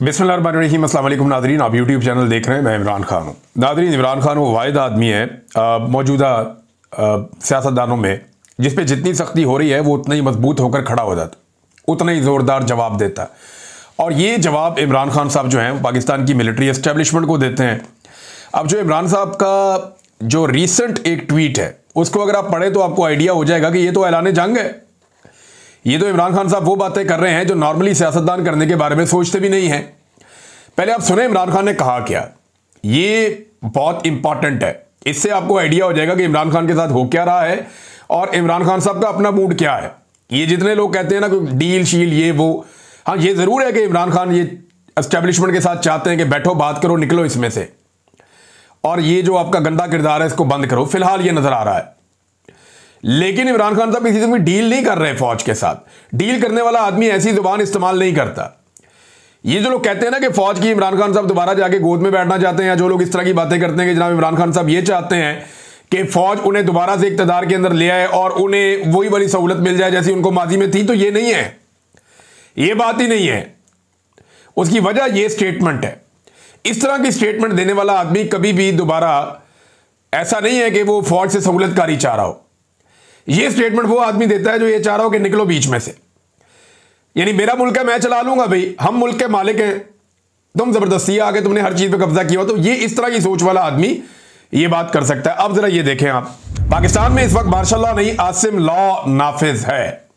बिस्मिल्लाहिर्रहमानिर्रहीम, अस्सलाम वालेकुम नाज़रीन। आप यूट्यूब चैनल देख रहे हैं। मैं इमरान खान हूँ। नाज़रीन, इमरान खान वो वाहिद आदमी है मौजूदा सियासतदानों में जिस पे जितनी सख्ती हो रही है वो उतना ही मजबूत होकर खड़ा हो जाता, उतना ही ज़ोरदार जवाब देता। और ये जवाब इमरान खान साहब जो हैं पाकिस्तान की मिलिट्री एस्टेब्लिशमेंट को देते हैं। अब जो इमरान साहब का जो रिसेंट एक ट्वीट है उसको अगर आप पढ़े तो आपको आइडिया हो जाएगा कि ये तो ऐलान जंग है। ये तो इमरान खान साहब वो बातें कर रहे हैं जो नॉर्मली सियासतदान करने के बारे में सोचते भी नहीं हैं। पहले आप सुने इमरान खान ने कहा क्या, ये बहुत इंपॉर्टेंट है। इससे आपको आइडिया हो जाएगा कि इमरान खान के साथ हो क्या रहा है और इमरान खान साहब का अपना मूड क्या है। ये जितने लोग कहते हैं ना कि डील शील ये वो, हाँ ये जरूर है कि इमरान खान ये एस्टेब्लिशमेंट के साथ चाहते हैं कि बैठो बात करो, निकलो इसमें से, और ये जो आपका गंदा किरदार है इसको बंद करो। फिलहाल ये नजर आ रहा है। लेकिन इमरान खान साहब किसी से भी डील नहीं कर रहे फौज के साथ। डील करने वाला आदमी ऐसी जुबान इस्तेमाल नहीं करता। ये जो लोग कहते हैं ना कि फौज की इमरान खान साहब दोबारा जाके गोद में बैठना चाहते हैं, या जो लोग इस तरह की बातें करते हैं कि जनाब इमरान खान साहब ये चाहते हैं कि फौज उन्हें दोबारा से इक़्तिदार के अंदर ले आए और उन्हें वही वाली सहूलत मिल जाए जैसी उनको माजी में थी, तो ये नहीं है, ये बात ही नहीं है। उसकी वजह ये स्टेटमेंट है। इस तरह की स्टेटमेंट देने वाला आदमी कभी भी दोबारा, ऐसा नहीं है कि वो फौज से सहूलतकारी चाह रहा हो। ये स्टेटमेंट वो आदमी देता है जो ये चाह रहा हो कि निकलो बीच में से, यानी मेरा मुल्क है मैं चला लूंगा भाई, हम मुल्क के मालिक हैं, तुम जबरदस्ती आके तुमने हर चीज पे कब्जा किया हो। तो ये इस तरह की सोच वाला आदमी ये बात कर सकता है। अब जरा ये देखें आप, पाकिस्तान में इस वक्त मार्शल लॉ नहीं आसिम लॉ नाफिज है।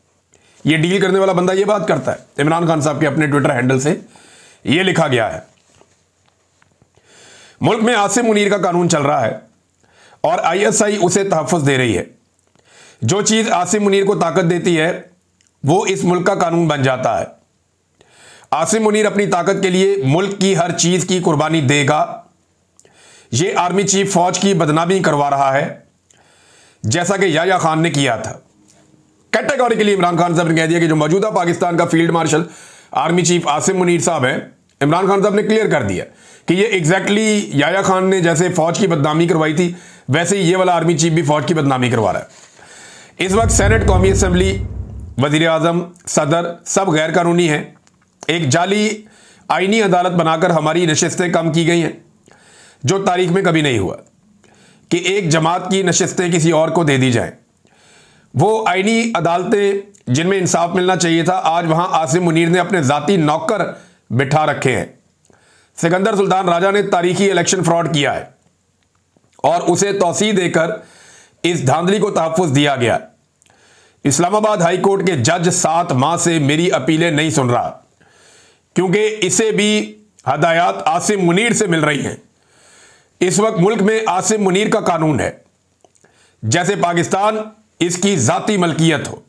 ये डील करने वाला बंदा ये बात करता है। इमरान खान साहब के अपने ट्विटर हैंडल से ये लिखा गया है, मुल्क में आसिम मुनीर का कानून चल रहा है और ISI उसे तहफ़्फ़ुज़ दे रही है। जो चीज आसिम मुनीर को ताकत देती है वो इस मुल्क का कानून बन जाता है। आसिम मुनीर अपनी ताकत के लिए मुल्क की हर चीज की कुर्बानी देगा। ये आर्मी चीफ फौज की बदनामी करवा रहा है जैसा कि याह्या खान ने किया था। कैटेगोरिकली इमरान खान साहब ने कह दिया कि जो मौजूदा पाकिस्तान का field marshal army chief Asim Munir साहब हैं, इमरान खान साहब ने क्लियर कर दिया कि ये एग्जैक्टली याह्या खान ने जैसे फौज की बदनामी करवाई थी वैसे ही ये वाला आर्मी चीफ भी फौज की बदनामी करवा रहा है। इस वक्त सेनेट, कौमी असम्बली, वजीर आजम, सदर सब गैर कानूनी हैं। एक जाली आईनी अदालत बनाकर हमारी नशिस्तें कम की गई हैं, जो तारीख में कभी नहीं हुआ कि एक जमात की नशिस्तें किसी और को दे दी जाएं। वो आईनी अदालतें जिनमें इंसाफ मिलना चाहिए था, आज वहां आसिम मुनीर ने अपने जाती नौकर बिठा रखे हैं। सिकंदर सुल्तान राजा ने तारीखी इलेक्शन फ्रॉड किया है और उसे तौसीह देकर इस धांधली को तहफ़्फ़ुज़ दिया गया। इस्लामाबाद हाई कोर्ट के जज 7 माह से मेरी अपीलें नहीं सुन रहा क्योंकि इसे भी हदायत आसिम मुनीर से मिल रही हैं। इस वक्त मुल्क में आसिम मुनीर का कानून है जैसे पाकिस्तान इसकी जाती मलकियत हो।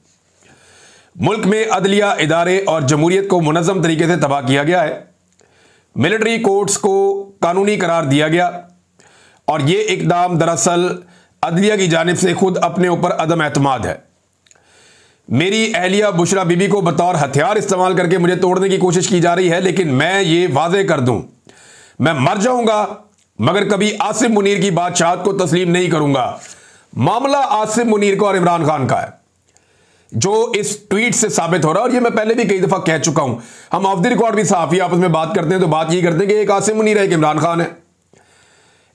मुल्क में अदलिया इदारे और जमहूरियत को मुनज़्ज़म तरीके से तबाह किया गया है। मिलिट्री कोर्ट्स को कानूनी करार दिया गया और यह इकदाम दरअसल अदलिया की जानिब से खुद अपने ऊपर अदम एतमाद है। मेरी अहलिया बुशरा बीबी को बतौर हथियार इस्तेमाल करके मुझे तोड़ने की कोशिश की जा रही है, लेकिन मैं ये वाजे कर दूं, मैं मर जाऊंगा मगर कभी आसिम मुनीर की बादशाहत को तस्लीम नहीं करूंगा। मामला आसिम मुनीर का और इमरान खान का है जो इस ट्वीट से साबित हो रहा है। और ये मैं पहले भी कई दफा कह चुका हूं, हम ऑफ द रिकॉर्ड भी सहाफी आपस में बात करते हैं तो बात ये करते हैं कि एक आसिम मुनीर है, एक इमरान खान है,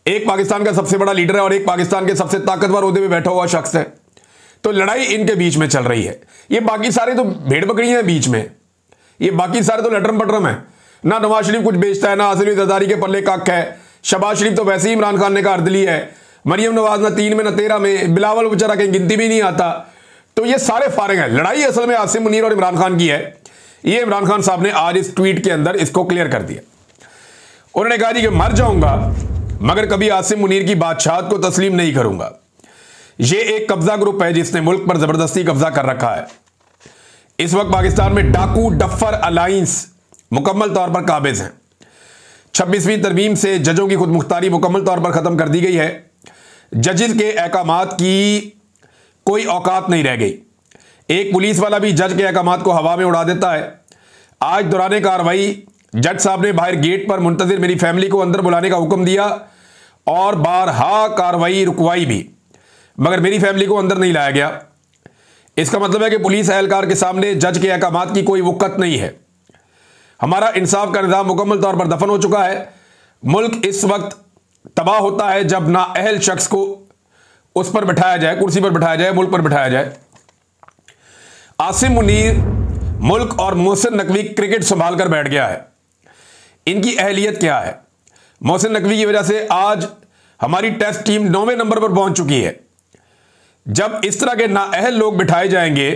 एक पाकिस्तान का सबसे बड़ा लीडर है और एक पाकिस्तान के सबसे ताकतवर ओहदे पे बैठा हुआ शख्स है। तो लड़ाई इनके बीच में चल रही है। ये बाकी सारे तो भेड़ बकरियां हैं बीच में, ये बाकी सारे तो लटरम पटरम है। ना नवाज शरीफ कुछ बेचता है, ना आसिम जरदारी के पल्ले कख है। शहबाज शरीफ तो वैसे ही इमरान खान ने अर्दली है। मरियम नवाज ना 3 में ना 13 में, बिलावल बेचारा कहीं गिनती भी नहीं आता। तो ये सारे फारिग हैं। लड़ाई असल में आसिम मुनीर और इमरान खान की है। ये इमरान खान साहब ने आज इस ट्वीट के अंदर इसको क्लियर कर दिया। उन्होंने कहा जी कि मर जाऊंगा मगर कभी आसिम मुनीर की बादशाहत को तस्लीम नहीं करूंगा। यह एक कब्जा ग्रुप है जिसने मुल्क पर जबरदस्ती कब्जा कर रखा है। इस वक्त पाकिस्तान में डाकू डफर अलायंस मुकम्मल तौर पर काबिज हैं। 26वीं तरमीम से जजों की खुद मुख्तारी मुकम्मल तौर पर खत्म कर दी गई है। जजेस के अहकामात की कोई औकात नहीं रह गई। एक पुलिस वाला भी जज के अहकामात को हवा में उड़ा देता है। आज दौरान कार्रवाई जज साहब ने बाहर गेट पर मुंतजिर मेरी फैमिली को अंदर बुलाने का हुक्म दिया और बारहा कार्रवाई रुकवाई भी, मगर मेरी फैमिली को अंदर नहीं लाया गया। इसका मतलब है कि पुलिस एहलकार के सामने जज के अहकामात की कोई वक़्त नहीं है। हमारा इंसाफ का निज़ाम मुकम्मल तौर पर दफन हो चुका है। मुल्क इस वक्त तबाह होता है जब नाअहल शख्स को उस पर बिठाया जाए, कुर्सी पर बिठाया जाए, मुल्क पर बिठाया जाए। आसिम मुनीर मुल्क और मोहसिन नकवी क्रिकेट संभाल कर बैठ गया है। इनकी अहलियत क्या है? मोहसिन नकवी की वजह से आज हमारी टेस्ट टीम 9वें नंबर पर पहुंच चुकी है। जब इस तरह के नाअहल लोग बिठाए जाएंगे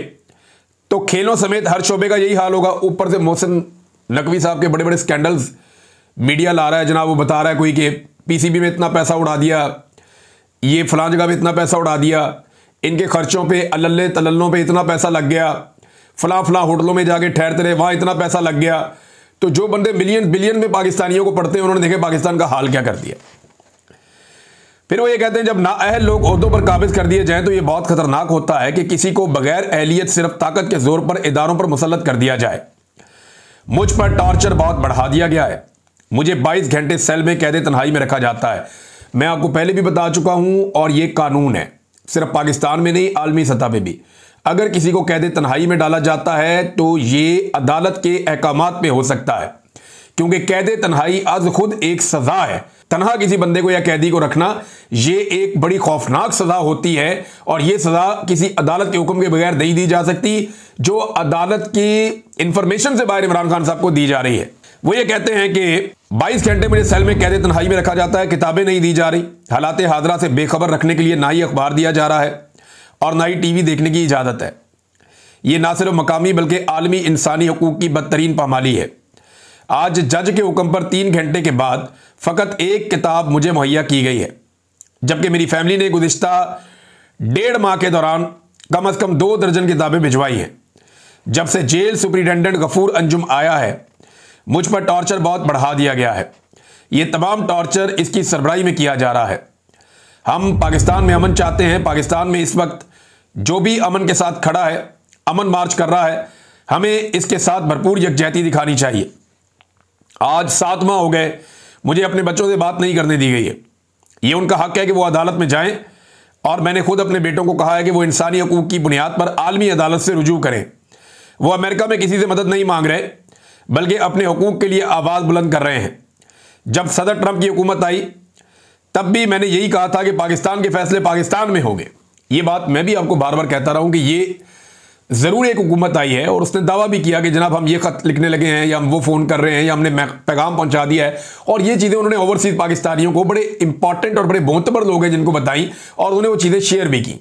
तो खेलों समेत हर शोबे का यही हाल होगा। ऊपर से मोहसिन नकवी साहब के बड़े बड़े स्कैंडल्स मीडिया ला रहा है जनाब। वो बता रहा है कोई कि पीसीबी में इतना पैसा उड़ा दिया, ये फलां जगह पे इतना पैसा उड़ा दिया, इनके खर्चों पे अल्ले तल्लों पे इतना पैसा लग गया, फलां फलां होटलों में जाके ठहरते रहे, वहां इतना पैसा लग गया। तो जो बंदे मिलियन बिलियन में पाकिस्तानियों को पढ़ते हैं, उन्होंने देखे पाकिस्तान का हाल क्या कर दिया। फिर वो ये कहते हैं जब नाअहल लोग ओहदों पर काबिज कर दिए जाएं तो ये बहुत खतरनाक होता है कि किसी को बगैर अहलियत सिर्फ ताकत के जोर पर इदारों पर मुसल्लत कर दिया जाए। मुझ पर टॉर्चर बहुत बढ़ा दिया गया है। मुझे 22 घंटे सेल में कैद तन्हाई में रखा जाता है। मैं आपको पहले भी बता चुका हूं, और ये कानून है, सिर्फ पाकिस्तान में नहीं, आलमी सतह पे भी। अगर किसी को कैद तन्हाई में डाला जाता है तो ये अदालत के अहकामात पे हो सकता है, क्योंकि कैद तन्हाई आज खुद एक सजा है। तन्हा किसी बंदे को या कैदी को रखना ये एक बड़ी खौफनाक सजा होती है, और ये सजा किसी अदालत के हुक्म के बगैर नहीं दी जा सकती, जो अदालत की इंफॉर्मेशन से बाहर इमरान खान साहब को दी जा रही है। वो ये कहते हैं कि 22 घंटे मुझे सेल में कैद तन्हाई में रखा जाता है, किताबें नहीं दी जा रही, हालात हाजरा से बेखबर रखने के लिए ना ही अखबार दिया जा रहा है और ना ही टीवी देखने की इजाजत है। यह ना सिर्फ मकामी बल्कि आलमी इंसानी हकूक की बदतरीन पामाली है। आज जज के हुक्म पर 3 घंटे के बाद फकत एक किताब मुझे मुहैया की गई है, जबकि मेरी फैमिली ने गुज़िश्ता 1.5 माह के दौरान कम से कम 2 दर्जन किताबें भिजवाई हैं। जब से जेल सुपरिटेंडेंट गफूर अंजुम आया है, मुझ पर टॉर्चर बहुत बढ़ा दिया गया है। यह तमाम टॉर्चर इसकी सरबराही में किया जा रहा है। हम पाकिस्तान में अमन चाहते हैं। पाकिस्तान में इस वक्त जो भी अमन के साथ खड़ा है, अमन मार्च कर रहा है, हमें इसके साथ भरपूर यकजहती दिखानी चाहिए। आज 7 माह हो गए मुझे अपने बच्चों से बात नहीं करने दी गई है। ये उनका हक है कि वो अदालत में जाएं, और मैंने खुद अपने बेटों को कहा है कि वो इंसानी हकूक की बुनियाद पर आलमी अदालत से रुजू करें। वो अमेरिका में किसी से मदद नहीं मांग रहे, बल्कि अपने हकूक के लिए आवाज़ बुलंद कर रहे हैं। जब सदर ट्रंप की हुकूमत आई तब भी मैंने यही कहा था कि पाकिस्तान के फैसले पाकिस्तान में होंगे। ये बात मैं भी आपको बार बार कहता रहा हूं कि ये ज़रूर एक हुकूमत आई है, और उसने दावा भी किया कि जनाब हम ये ख़त लिखने लगे हैं, या हम वो फ़ोन कर रहे हैं, या हमने पैगाम पहुंचा दिया है। और ये चीज़ें उन्होंने ओवरसीज़ पाकिस्तानियों को, बड़े इंपॉर्टेंट और बड़े मोतबर लोग हैं जिनको बताई, और उन्हें वो चीज़ें शेयर भी की।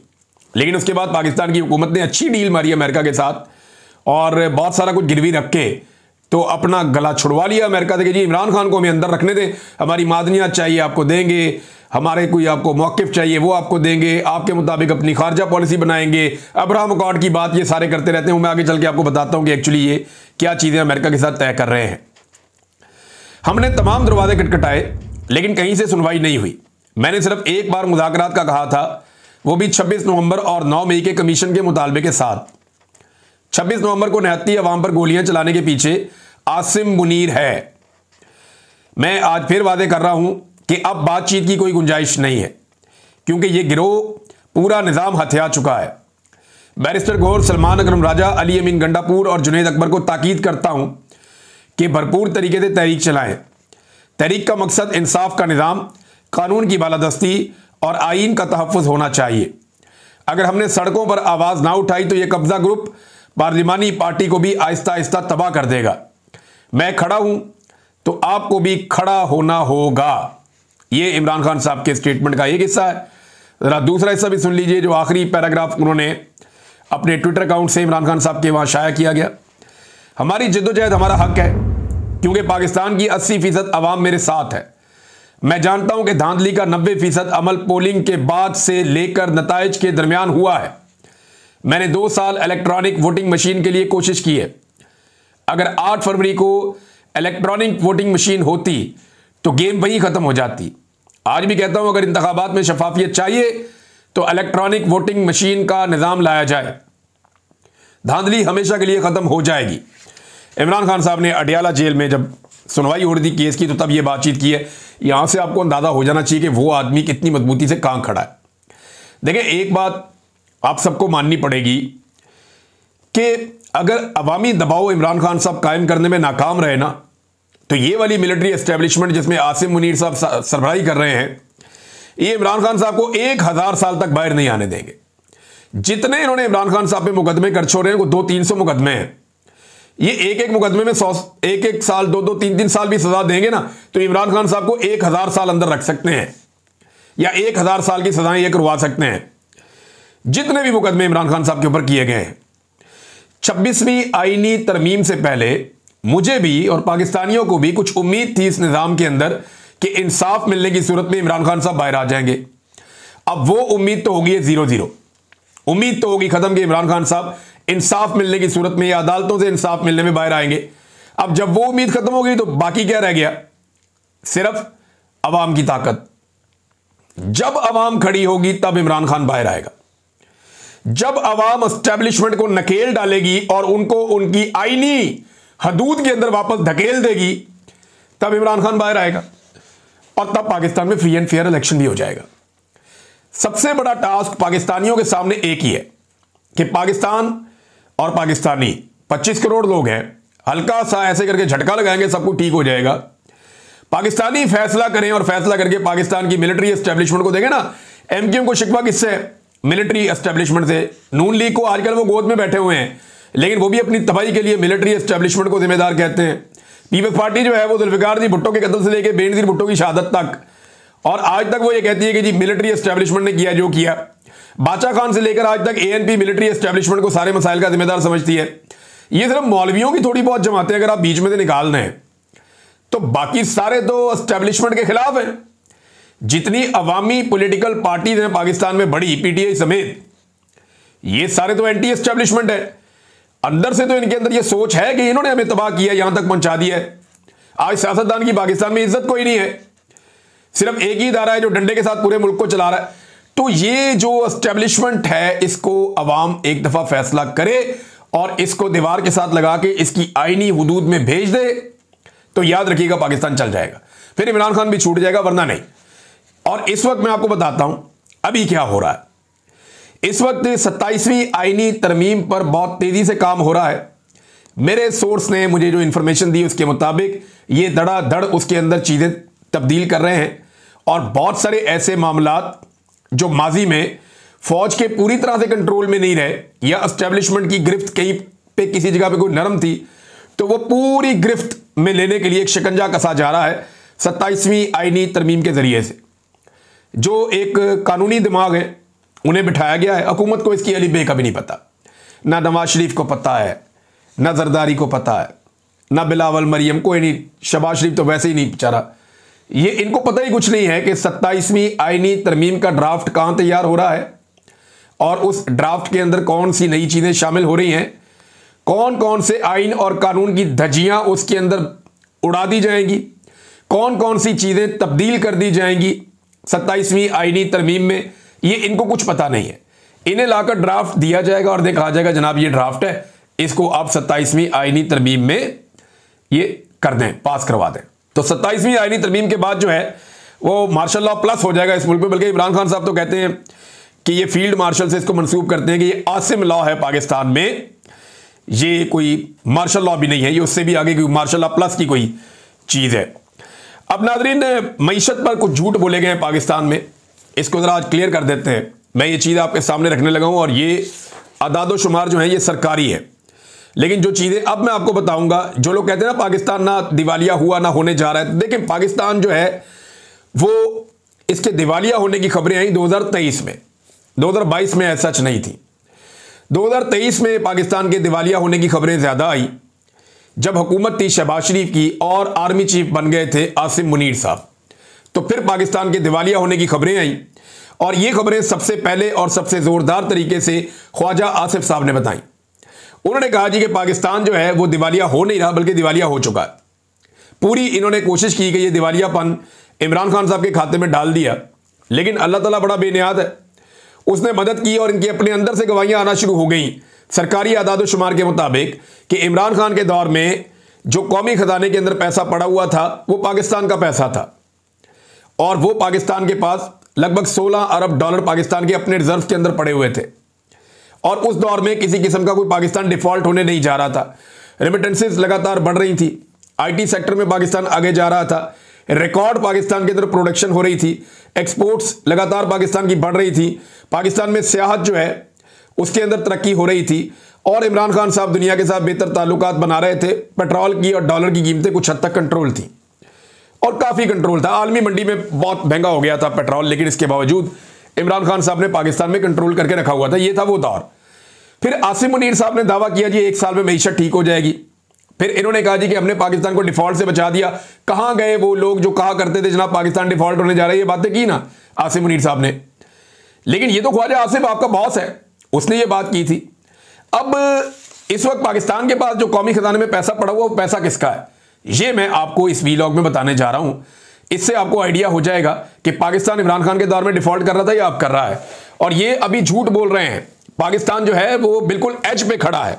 लेकिन उसके बाद पाकिस्तान की हुकूमत ने अच्छी डील मारी अमेरिका के साथ, और बहुत सारा कुछ गिरवी रख के तो अपना गला छुड़वा लिया अमेरिका से कि जी इमरान खान को हमें अंदर रखने दें, हमारी मादनियात चाहिए आपको देंगे, हमारे कोई आपको मौक़िफ़ चाहिए वो आपको देंगे, आपके मुताबिक अपनी खारजा पॉलिसी बनाएंगे, अब्राहम अकॉर्ड की बात ये सारे करते रहते हैं। मैं आगे चल के आपको बताता हूं कि एक्चुअली ये क्या चीज़ें अमेरिका के साथ तय कर रहे हैं। हमने तमाम दरवाजे खटखटाए, लेकिन कहीं से सुनवाई नहीं हुई। मैंने सिर्फ एक बार मुज़ाकरात का कहा था, वो भी 26 नवंबर और 9 मई के कमीशन के मुतालबे के साथ। 26 नवंबर को निहत्ती अवाम पर गोलियां चलाने के पीछे आसिम मुनीर है। मैं आज फिर वादे कर रहा हूं कि अब बातचीत की कोई गुंजाइश नहीं है, क्योंकि यह गिरोह पूरा निज़ाम हथिया चुका है। बैरिस्टर गौहर, सलमान अकरम राजा, अली अमीन गंडापुर और जुनैद अकबर को ताकीद करता हूं कि भरपूर तरीके से तहरीक चलाएं। तहरीक का मकसद इंसाफ का निज़ाम, कानून की बालादस्ती और आईन का तहफ़्फ़ुज़ होना चाहिए। अगर हमने सड़कों पर आवाज़ ना उठाई तो यह कब्ज़ा ग्रुप पार्लिमानी पार्टी को भी आहिस्ता आहिस्ता तबाह कर देगा। मैं खड़ा हूं तो आपको भी खड़ा होना होगा। ये इमरान खान साहब के स्टेटमेंट का एक हिस्सा है। जरा दूसरा हिस्सा भी सुन लीजिए, जो आखिरी पैराग्राफ उन्होंने अपने ट्विटर अकाउंट से इमरान खान साहब के वहां शाया किया गया। हमारी जद्दोजहद हमारा हक है, क्योंकि पाकिस्तान की 80% अवाम मेरे साथ है। मैं जानता हूं कि धांधली का 90% अमल पोलिंग के बाद से लेकर नताइज के दरमियान हुआ है। मैंने 2 साल इलेक्ट्रॉनिक वोटिंग मशीन के लिए कोशिश की है। अगर 8 फरवरी को इलेक्ट्रॉनिक वोटिंग मशीन होती तो गेम वहीं खत्म हो जाती। आज भी कहता हूं, अगर इंतखाबात में शफाफियत चाहिए तो इलेक्ट्रॉनिक वोटिंग मशीन का निज़ाम लाया जाए, धांधली हमेशा के लिए खत्म हो जाएगी। इमरान खान साहब ने अडियाला जेल में जब सुनवाई हो रही थी केस की, तो तब ये बातचीत की है। यहां से आपको अंदाजा हो जाना चाहिए कि वो आदमी कितनी मजबूती से कहां खड़ा है। देखिए, एक बात आप सबको माननी पड़ेगी कि अगर अवामी दबाव इमरान खान साहब कायम करने में नाकाम रहे ना, तो ये वाली मिलिट्री एस्टेब्लिशमेंट जिसमें आसिम मुनीर साहब सरबराही कर रहे हैं, ये इमरान खान साहब को 1000 साल तक बाहर नहीं आने देंगे। जितने इन्होंने इमरान खान साहब पे मुकदमे कर छोड़े हैं, वो 200-300 मुकदमे हैं। ये एक मुकदमे में 100 साल 2-2 3-3 साल भी सजा देंगे ना, तो इमरान खान साहब को 1000 साल अंदर रख सकते हैं, या 1000 साल की सजाएं ये करवा सकते हैं। जितने भी मुकदमे इमरान खान साहब के ऊपर किए गए हैं, 26वीं आईनी तरमीम से पहले मुझे भी और पाकिस्तानियों को भी कुछ उम्मीद थी इस निजाम के अंदर कि इंसाफ मिलने की सूरत में इमरान खान साहब बाहर आ जाएंगे। अब वो उम्मीद तो होगी 0-0, उम्मीद तो होगी खत्म कि इमरान खान साहब इंसाफ मिलने की सूरत में या अदालतों से इंसाफ मिलने में बाहर आएंगे। अब जब वो उम्मीद खत्म हो गई तो बाकी क्या रह गया? सिर्फ अवाम की ताकत। जब अवाम खड़ी होगी तब इमरान खान बाहर आएगा। जब अवाम एस्टेब्लिशमेंट को नकेल डालेगी और उनको उनकी आईनी हदूद के अंदर वापस धकेल देगी, तब इमरान खान बाहर आएगा और तब पाकिस्तान में फ्री एंड फेयर इलेक्शन भी हो जाएगा। सबसे बड़ा टास्क पाकिस्तानियों के सामने एक ही है कि पाकिस्तान और पाकिस्तानी 25 करोड़ लोग हैं, हल्का सा ऐसे करके झटका लगाएंगे, सब कुछ ठीक हो जाएगा। पाकिस्तानी फैसला करें और फैसला करके पाकिस्तान की मिलिट्री एस्टेब्लिशमेंट को देंगे ना। एमक्यूएम को शिकवा किससे है? मिलिट्री एस्टेब्लिशमेंट से। नून लीग को आजकल वो गोद में बैठे हुए हैं, लेकिन वो भी अपनी तबाही के लिए मिलिट्री एस्टेब्लिशमेंट को जिम्मेदार कहते हैं। पीपल्स पार्टी जो है वो जुल्फिकार जी भुट्टो के कत्ल से लेकर बेनजीर भुट्टो की शहादत तक, और आज तक वो ये कहती है कि जी मिलिट्री एस्टेब्लिशमेंट ने किया जो किया। बादशाह खान से लेकर आज तक एएनपी मिलिट्री एस्टेब्लिशमेंट को सारे मसाइल का जिम्मेदार समझती है। ये सिर्फ मौलवियों की थोड़ी बहुत जमातें अगर आप बीच में से निकाल रहे हैं, तो बाकी सारे तो एस्टेब्लिशमेंट के खिलाफ हैं। जितनी अवामी पॉलिटिकल पार्टीज हैं पाकिस्तान में बड़ी, पीटीआई समेत, ये सारे तो एंटी एस्टेब्लिशमेंट है। अंदर से तो इनके अंदर ये सोच है कि इन्होंने हमें तबाह किया, यहां तक पहुंचा दिया है। आज सियासतदान की पाकिस्तान में इज्जत कोई नहीं है, सिर्फ एक ही इदारा है जो डंडे के साथ पूरे मुल्क को चला रहा है। तो ये जो एस्टेब्लिशमेंट है, इसको अवाम एक दफा फैसला करे और इसको दीवार के साथ लगा के इसकी आईनी हुदूद में भेज दे, तो याद रखिएगा पाकिस्तान चल जाएगा, फिर इमरान खान भी छूट जाएगा, वरना नहीं। और इस वक्त मैं आपको बताता हूं अभी क्या हो रहा है। इस वक्त 27वीं आईनी तरमीम पर बहुत तेजी से काम हो रहा है। मेरे सोर्स ने मुझे जो इंफॉर्मेशन दी उसके मुताबिक ये धड़ाधड़ उसके अंदर चीजें तब्दील कर रहे हैं, और बहुत सारे ऐसे मामलात जो माजी में फौज के पूरी तरह से कंट्रोल में नहीं रहे, या एस्टेब्लिशमेंट की गिरफ्त कहीं पे किसी जगह पे कोई नरम थी, तो वो पूरी गिरफ्त में लेने के लिए एक शिकंजा कसा जा रहा है 27वीं आईनी तरमीम के जरिए से। जो एक कानूनी दिमाग है उन्हें बिठाया गया है। हुकूमत को इसकी अली बे का भी नहीं पता, ना नवाज शरीफ को पता है, ना जरदारी को पता है, ना बिलावल मरियम, कोई नहीं। शहबाज शरीफ तो वैसे ही नहीं बेचारा, ये इनको पता ही कुछ नहीं है कि 27वीं आईनी तरमीम का ड्राफ्ट कहां तैयार हो रहा है, और उस ड्राफ्ट के अंदर कौन सी नई चीजें शामिल हो रही हैं, कौन कौन से आइन और कानून की धज्जियां उसके अंदर उड़ा दी जाएंगी, कौन कौन सी चीजें तब्दील कर दी जाएंगी 27वीं आईनी तरमीम में, ये इनको कुछ पता नहीं है। इन्हें लाकर ड्राफ्ट दिया जाएगा और कहा जाएगा जनाब ये ड्राफ्ट है, इसको आप 27वीं आईनी तरमीम में ये कर दें, पास करवा दें। तो 27वीं आईनी तरमीम के बाद जो है वो मार्शल लॉ प्लस हो जाएगा इस मुल्क में। बल्कि इमरान खान साहब तो कहते हैं कि ये फील्ड मार्शल से इसको मंसूब करते हैं कि ये आसिम लॉ है पाकिस्तान में, ये कोई मार्शल लॉ भी नहीं है, ये उससे भी आगे मार्शल लॉ प्लस की कोई चीज है। अब नाजरीन, मईशत पर कुछ झूठ बोले गए हैं पाकिस्तान में, इसको जरा आज क्लियर कर देते हैं। मैं ये चीज़ आपके सामने रखने लगा हूं, और ये अदादो शुमार जो है ये सरकारी है, लेकिन जो चीज़ें अब मैं आपको बताऊंगा, जो लोग कहते हैं ना पाकिस्तान ना दिवालिया हुआ ना होने जा रहा है, तो देखिए पाकिस्तान जो है वो इसके दिवालिया होने की खबरें आई 2023 में, 2022 में ऐसा सच नहीं थी। 2023 में पाकिस्तान के दिवालिया होने की खबरें ज़्यादा आई जब हुकूमत थी शहबाज शरीफ की और आर्मी चीफ बन गए थे आसिम मुनीर साहब, तो फिर पाकिस्तान के दिवालिया होने की खबरें आई, और ये खबरें सबसे पहले और सबसे जोरदार तरीके से ख्वाजा आसिफ साहब ने बताई। उन्होंने कहा जी कि पाकिस्तान जो है वो दिवालिया हो नहीं रहा, बल्कि दिवालिया हो चुका है। पूरी इन्होंने कोशिश की कि ये दिवालियापन इमरान खान साहब के खाते में डाल दिया, लेकिन अल्लाह ताला बड़ा बेनियाद है, उसने मदद की और इनके अपने अंदर से गवाहियां आना शुरू हो गई। सरकारी आदाद शुमार के मुताबिक कि इमरान खान के दौर में जो कौमी खजाने के अंदर पैसा पड़ा हुआ था वो पाकिस्तान का पैसा था, और वो पाकिस्तान के पास लगभग 16 अरब डॉलर पाकिस्तान के अपने रिजर्व के अंदर पड़े हुए थे, और उस दौर में किसी किस्म का कोई पाकिस्तान डिफॉल्ट होने नहीं जा रहा था। रेमिटेंसेस लगातार बढ़ रही थी, आईटी सेक्टर में पाकिस्तान आगे जा रहा था, रिकॉर्ड पाकिस्तान के अंदर प्रोडक्शन हो रही थी, एक्सपोर्ट्स लगातार पाकिस्तान की बढ़ रही थी, पाकिस्तान में सियाहत जो है उसके अंदर तरक्की हो रही थी, और इमरान खान साहब दुनिया के साथ बेहतर ताल्लुकात बना रहे थे। पेट्रोल की और डॉलर की कीमतें कुछ हद तक कंट्रोल थी, और काफ़ी कंट्रोल था। आलमी मंडी में बहुत महंगा हो गया था पेट्रोल, लेकिन इसके बावजूद इमरान खान साहब ने पाकिस्तान में कंट्रोल करके रखा हुआ था। ये था वो दौर। फिर आसिम मुनीर साहब ने दावा किया जी 1 साल में मईशत ठीक हो जाएगी। फिर इन्होंने कहा जी कि हमने पाकिस्तान को डिफॉल्ट से बचा दिया। कहां गए वो लोग जो कहा करते थे जनाब पाकिस्तान डिफॉल्ट होने जा रहा है? ये बातें की ना आसिम मुनीर साहब ने, लेकिन ये तो ख्वाजा आसिफ आपका बॉस है, उसने ये बात की थी। अब इस वक्त पाकिस्तान के पास जो कौमी खजाने में पैसा पड़ा हुआ, वो पैसा किसका है, ये मैं आपको इस वीलॉग में बताने जा रहा हूं। इससे आपको आइडिया हो जाएगा कि पाकिस्तान इमरान खान के दौर में डिफॉल्ट कर रहा था या अब कर रहा है। और ये अभी झूठ बोल रहे हैं। पाकिस्तान जो है वो बिल्कुल एज पे खड़ा है।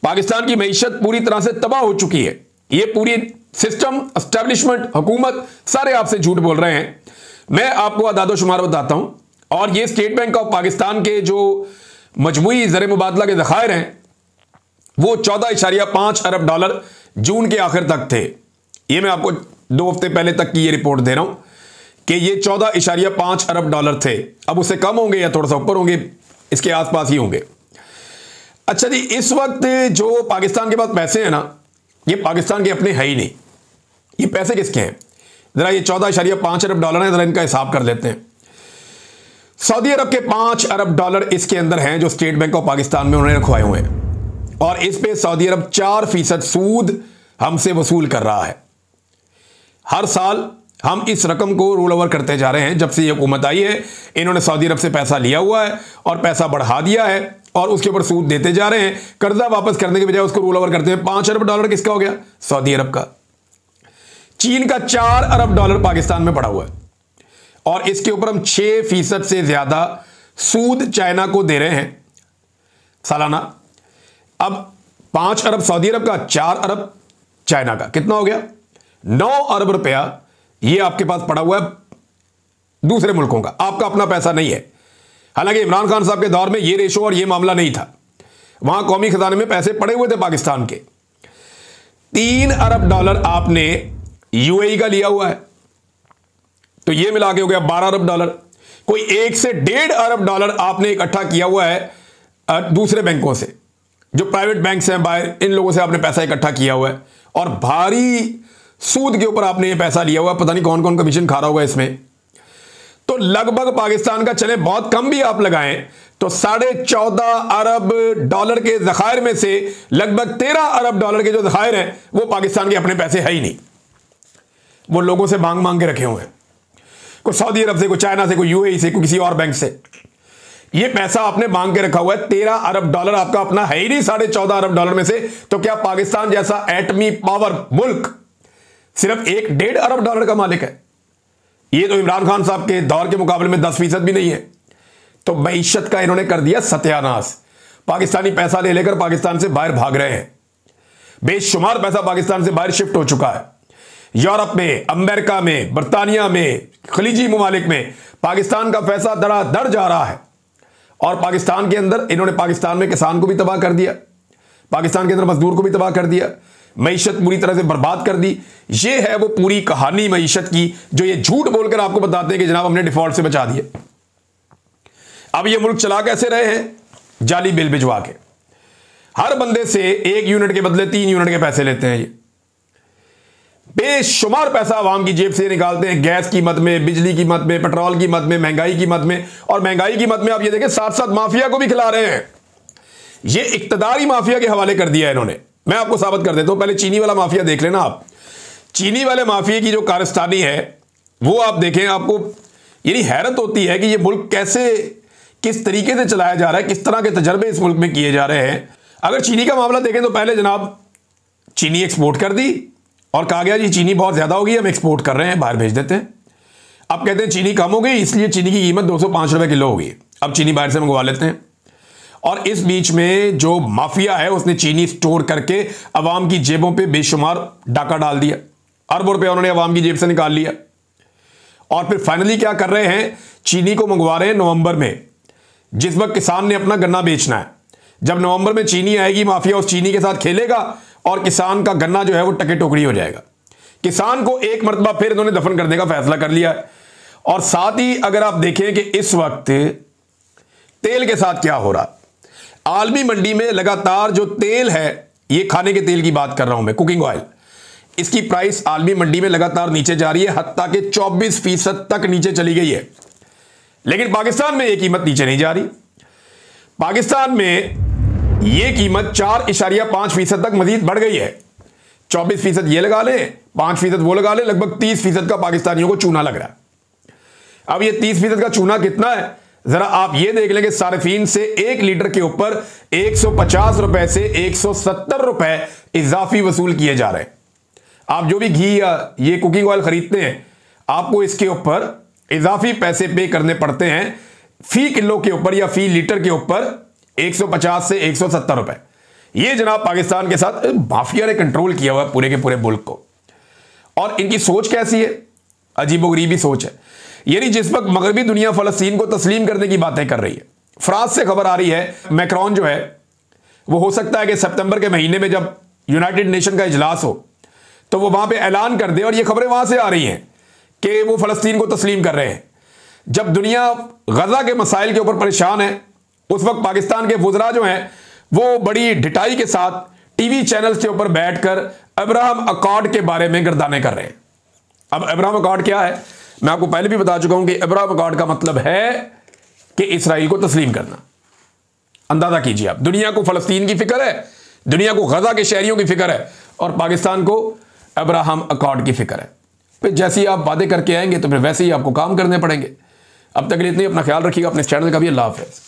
पाकिस्तान की मईशत पूरी तरह से तबाह हो चुकी है। ये पूरी सिस्टम, एस्टेब्लिशमेंट, हुकूमत सारे आपसे झूठ बोल रहे हैं। मैं आपको अदादो शुमार बताता हूं, और ये स्टेट बैंक ऑफ पाकिस्तान के जो मजमूई ज़र मुबादला के ज़खायर हैं वो 14.5 अरब डॉलर जून के आखिर तक थे। ये मैं आपको 2 हफ्ते पहले तक की ये रिपोर्ट दे रहा हूं कि ये 14.5 अरब डॉलर थे। अब उससे कम होंगे या थोड़ा सा ऊपर होंगे, इसके आसपास ही होंगे। अच्छा जी, इस वक्त जो पाकिस्तान के पास पैसे हैं ना, ये पाकिस्तान के अपने है ही नहीं। ये पैसे किसके हैं? जरा ये 14.5 अरब डॉलर है, जरा इनका हिसाब कर लेते हैं। सऊदी अरब के 5 अरब डॉलर इसके अंदर हैं जो स्टेट बैंक ऑफ पाकिस्तान में उन्होंने रखवाए हुए हैं, और इस पे सऊदी अरब 4% सूद हमसे वसूल कर रहा है। हर साल हम इस रकम को रोल ओवर करते जा रहे हैं। जब से ये हुकूमत आई है, इन्होंने सऊदी अरब से पैसा लिया हुआ है और पैसा बढ़ा दिया है, और उसके ऊपर सूद देते जा रहे हैं। कर्जा वापस करने के बजाय उसको रोल ओवर करते हैं। 5 अरब डॉलर किसका हो गया? सऊदी अरब का। चीन का 4 अरब डॉलर पाकिस्तान में पड़ा हुआ है, और इसके ऊपर हम 6% से ज्यादा सूद चाइना को दे रहे हैं सालाना। अब 5 अरब सऊदी अरब का, 4 अरब चाइना का, कितना हो गया? 9 अरब रुपया ये आपके पास पड़ा हुआ है दूसरे मुल्कों का, आपका अपना पैसा नहीं है। हालांकि इमरान खान साहब के दौर में ये रेशो और ये मामला नहीं था। वहां कौमी खजाने में पैसे पड़े हुए थे पाकिस्तान के। 3 अरब डॉलर आपने यूएई का लिया हुआ है, तो ये मिला के हो गया 12 अरब डॉलर। कोई 1 से 1.5 अरब डॉलर आपने इकट्ठा किया हुआ है दूसरे बैंकों से, जो प्राइवेट बैंक हैं बाहर, इन लोगों से आपने पैसा इकट्ठा किया हुआ है, और भारी सूद के ऊपर आपने ये पैसा लिया हुआ है। पता नहीं कौन कौन कमीशन खा रहा होगा इसमें। तो लगभग पाकिस्तान का, चले बहुत कम भी आप लगाएं तो 14.5 अरब डॉलर के ज़खायर में से लगभग 13 अरब डॉलर के जो ज़खायर हैं वो पाकिस्तान के अपने पैसे है ही नहीं। वो लोगों से मांग मांग के रखे हुए हैं, कोई सऊदी अरब से, कोई चाइना से, कोई यूएई से, कोई किसी और बैंक से। ये पैसा आपने मांग के रखा हुआ है। 13 अरब डॉलर आपका अपना है ही नहीं 14.5 अरब डॉलर में से। तो क्या पाकिस्तान जैसा एटमी पावर मुल्क सिर्फ 1.5 अरब डॉलर का मालिक है? ये तो इमरान खान साहब के दौर के मुकाबले में 10% भी नहीं है। तो मईशत का इन्होंने कर दिया सत्यानाश। पाकिस्तानी पैसा ले लेकर पाकिस्तान से बाहर भाग रहे हैं। बेशुमार पैसा पाकिस्तान से बाहर शिफ्ट हो चुका है। यूरोप में, अमेरिका में, बरतानिया में, खलीजी ममालिक में पाकिस्तान का पैसा धड़ाधड़ जा रहा है। और पाकिस्तान के अंदर इन्होंने पाकिस्तान में किसान को भी तबाह कर दिया, पाकिस्तान के अंदर मजदूर को भी तबाह कर दिया, मईशत पूरी तरह से बर्बाद कर दी। ये है वो पूरी कहानी मईशत की, जो ये झूठ बोलकर आपको बताते हैं कि जनाब हमने डिफॉल्ट से बचा दिए। अब ये मुल्क चला कैसे रहे हैं? जाली बिल भिजवा के। हर बंदे से 1 यूनिट के बदले 3 यूनिट के पैसे लेते हैं। ये बेशुमार पैसा आवाम की जेब से निकालते हैं, गैस की मद में, बिजली की मद में, पेट्रोल की मद में, महंगाई की मद में। और महंगाई की मद में आप ये देखें साथ साथ माफिया को भी खिला रहे हैं। ये इक्तदारी माफिया के हवाले कर दिया है इन्होंने। मैं आपको साबित कर देता हूं, पहले चीनी वाला माफिया देख लेना आप। चीनी वाले माफिया की जो कारस्तानी है वो आप देखें, आपको यानी हैरत होती है कि ये मुल्क कैसे, किस तरीके से चलाया जा रहा है, किस तरह के तजर्बे इस मुल्क में किए जा रहे हैं। अगर चीनी का मामला देखें तो पहले जनाब चीनी एक्सपोर्ट कर दी और कहा गया जी चीनी बहुत ज्यादा होगी, हम एक्सपोर्ट कर रहे हैं, बाहर भेज देते हैं। अब कहते हैं चीनी कम हो गई, इसलिए चीनी की कीमत 205 रुपए किलो हो गई, अब चीनी बाहर से मंगवा लेते हैं। और इस बीच में जो माफिया है उसने चीनी स्टोर करके अवाम की जेबों पे बेशुमार डाका डाल दिया। अरबों रुपया उन्होंने अवाम की जेब से निकाल लिया। और फिर फाइनली क्या कर रहे हैं, चीनी को मंगवा रहे हैं नवंबर में, जिस वक्त किसान ने अपना गन्ना बेचना है, जब नवंबर में चीनी आएगी, माफिया उस चीनी के साथ खेलेगा और किसान का गन्ना जो है वो टके टोकरी हो जाएगा। किसान को एक मरतबा फिर इन्होंने दफन करने का फैसला कर लिया है। और साथ ही अगर आप देखें कि इस वक्त तेल के साथ क्या हो रहा, आलमी मंडी में लगातार जो तेल है, ये खाने के तेल की बात कर रहा हूं मैं, कुकिंग ऑयल, इसकी प्राइस आलमी मंडी में लगातार नीचे जा रही है, हत्ता के 24% तक नीचे चली गई है। लेकिन पाकिस्तान में यह कीमत नीचे नहीं जा रही। पाकिस्तान में यह कीमत 4.5% तक मजीद बढ़ गई है। 24% ये लगा लें, 5% वो लगा लें, लगभग 30% का पाकिस्तानियों को चूना लग रहा है। अब ये 30% का चूना कितना है, जरा आप ये देख लें कि सार्फिन से 1 लीटर के ऊपर 150 रुपए से 170 रुपए इजाफी वसूल किए जा रहे हैं। आप जो भी घी या ये कुकिंग ऑयल खरीदते हैं, आपको इसके ऊपर इजाफी पैसे पे करने पड़ते हैं, फी किलो के ऊपर या फी लीटर के ऊपर 150 से 170 रुपए। ये जनाब पाकिस्तान के साथ माफिया ने कंट्रोल किया हुआ है पूरे के पूरे मुल्क को। और इनकी सोच कैसी है, अजीबोगरीबी सोच है। यानी जिस वक्त मगरबी दुनिया फलस्तीन को तस्लीम करने की बातें कर रही है, फ्रांस से खबर आ रही है, मैक्रोन जो है वो हो सकता है कि सितंबर के महीने में जब यूनाइटेड नेशन का इजलास हो तो वो वहां पे ऐलान कर दे, और ये खबरें वहां से आ रही हैं कि वो फलस्तीन को तस्लीम कर रहे हैं। जब दुनिया गजा के मसाइल के ऊपर परेशान है, उस वक्त पाकिस्तान के वुज़रा जो हैं वो बड़ी ढिठाई के साथ टीवी चैनल्स के ऊपर बैठकर अब्राहम अकॉर्ड के बारे में गर्दाने कर रहे हैं। अब अब्राहम अकॉर्ड क्या है, मैं आपको पहले भी बता चुका हूं कि अब्राहम अकॉर्ड का मतलब है कि इसराइल को तस्लीम करना। अंदाजा कीजिए आप, दुनिया को फलस्तीन की फिक्र है, दुनिया को गजा के शहरियों की फिक्र है, और पाकिस्तान को अब्राहम अकॉर्ड की फिक्र है। फिर जैसे ही आप वादे करके आएंगे तो फिर वैसे ही आपको काम करने पड़ेंगे। अब तक के लिए इतनी, अपना ख्याल रखिएगा, अपने चैनल का भी। अल्लाह हाफ़िज़।